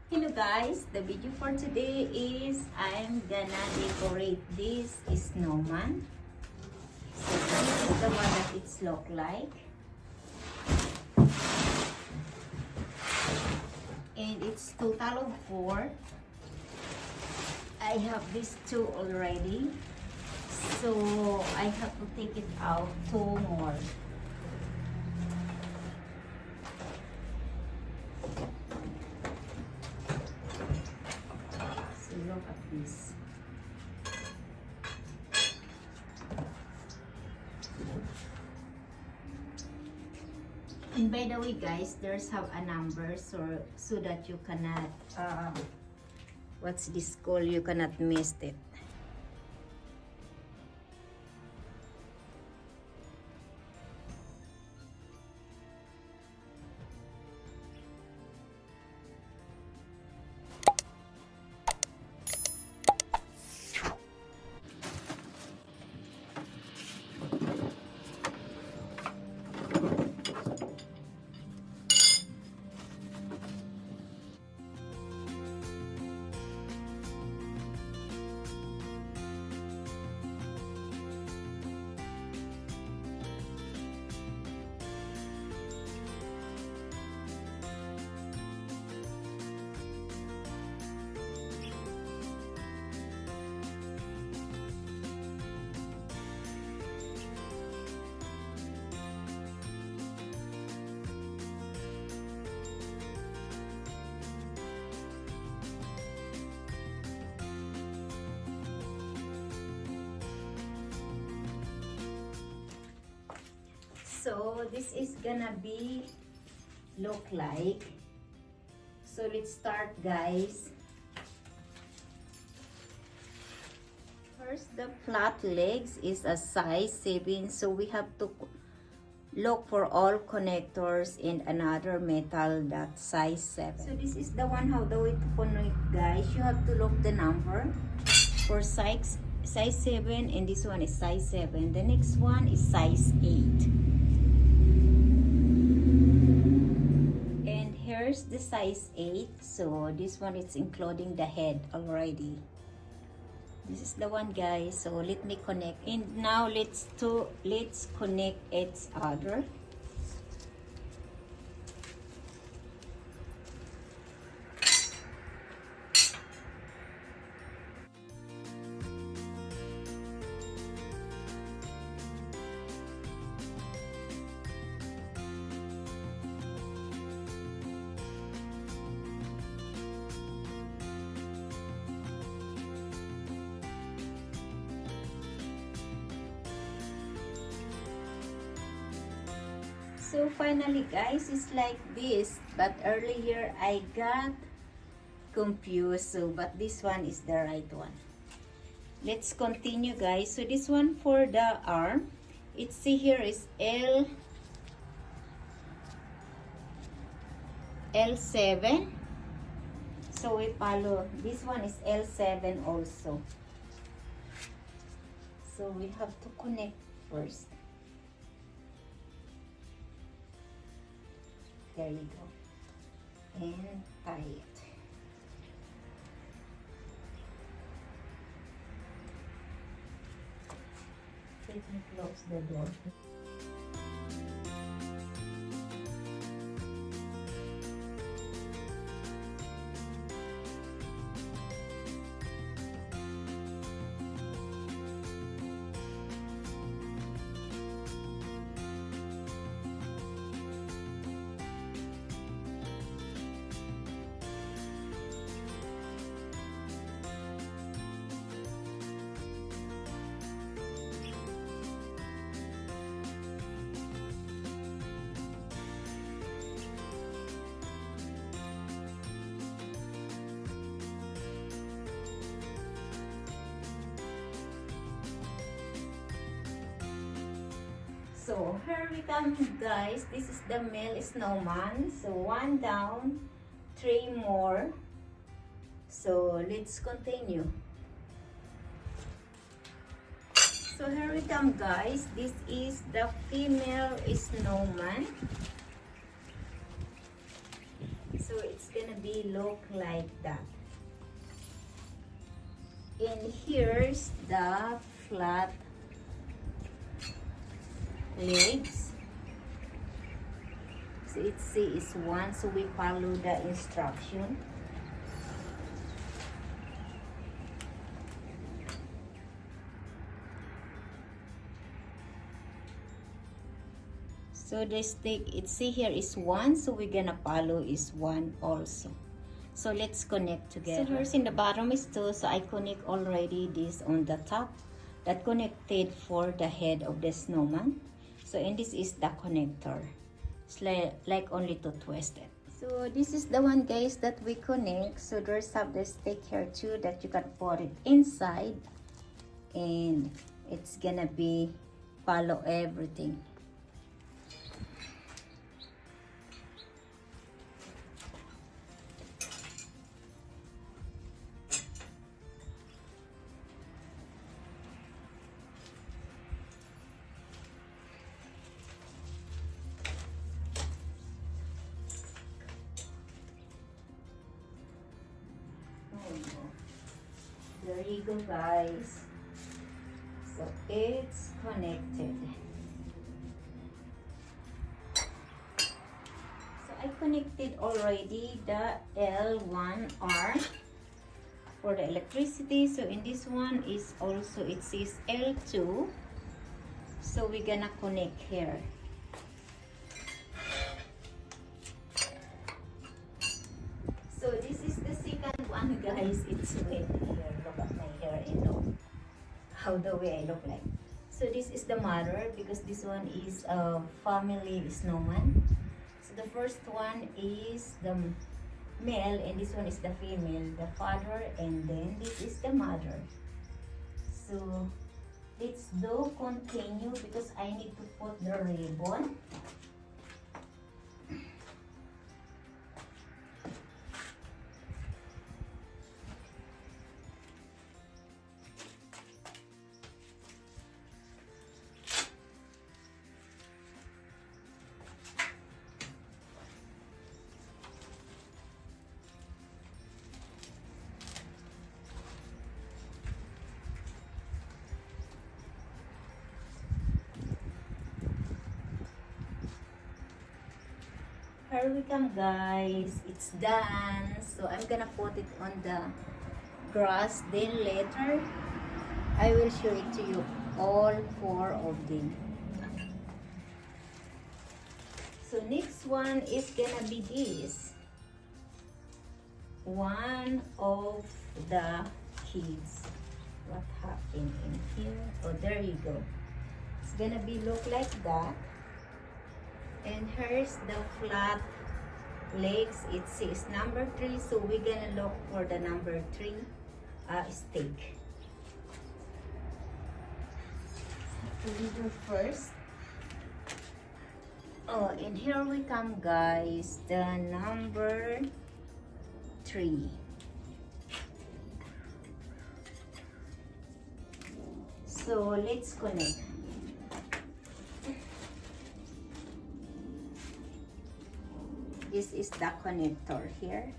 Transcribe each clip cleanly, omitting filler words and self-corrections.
Hello guys, the video for today is I'm gonna decorate this snowman. So this is the one that it's look like. And it's total of 4. I have these 2 already. So I have to take it out 2 more. Look at this. And by the way guys, there's have a number so that you cannot what's this called, you cannot miss it. So this is gonna be look like. So let's start guys. First, the flat legs is a size 7, so we have to look for all connectors and another metal that size 7. So this is the one how the way to connect guys. You have to look the number for size 7, and this one is size 7. The next one is size 8. Here's the size 8, so this one is including the head already. This is the one guys, so let me connect, and now let's connect its other. So finally guys, it's like this, but earlier I got confused, so but this one is the right one. Let's continue guys. So this one for the arm, it's see here is L7. So we follow, this one is L7 also. So we have to connect first. There you go. And tie it. Let me close the door. So here we come guys, this is the male snowman. So 1 down, 3 more. So let's continue. So here we come guys, this is the female snowman. So it's gonna be look like that. And here's the flat legs. So it says one, so we follow the instruction. So the stick, it see here is one, so we're gonna follow is one also. So let's connect together. So here's in the bottom is two, so I connect already this on the top. That connected for the head of the snowman. So and this is the connector. It's like only to twist it. So this is the one, guys, that we connect. So there's have the stick here too that you can put it inside. And it's gonna be follow everything. There you go, guys. So it's connected. So I connected already the L1R for the electricity. So in this one is also, it says L2. So we're gonna connect here. So this is the second one, guys. It's wet here. Look at my hair and look how the way I look like. So this is the mother, because this one is a family snowman. So the first one is the male and this one is the female, the father, and then this is the mother. So let's do continue because I need to put the ribbon. Here we come, guys. It's done. So I'm gonna put it on the grass. Then later, I will show it to you, all four of them. So next one is gonna be this. One of the kids. What happened in here? Oh, there you go. It's gonna be look like that. And here's the flat legs. It says number 3, so we're gonna look for the number 3 stick. First. Oh, and here we come, guys. The number 3. So let's connect. This is the connector here.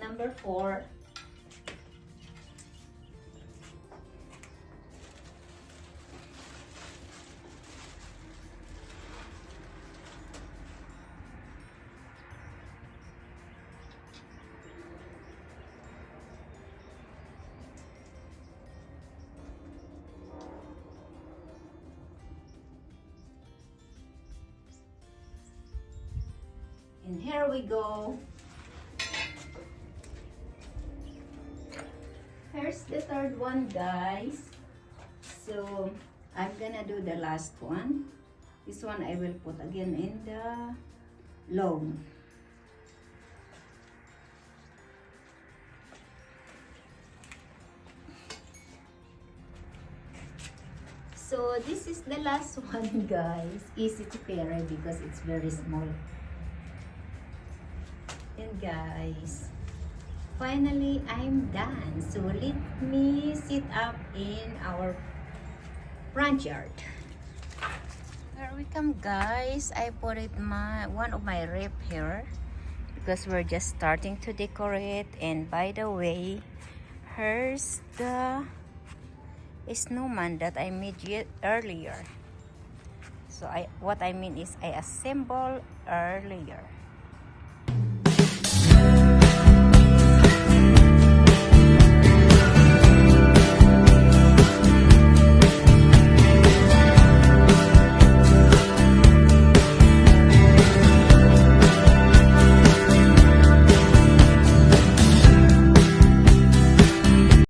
Number 4. And here we go. Here's the third one, guys. So I'm gonna do the last one. This one I will put again in the long. So this is the last one, guys. Easy to carry because it's very small. And guys, finally I'm done. So let me sit up in our front yard. Here we come, guys. I put it one of my rep here because we're just starting to decorate. And by the way, here's the snowman that I made earlier. So what I mean is I assembled earlier.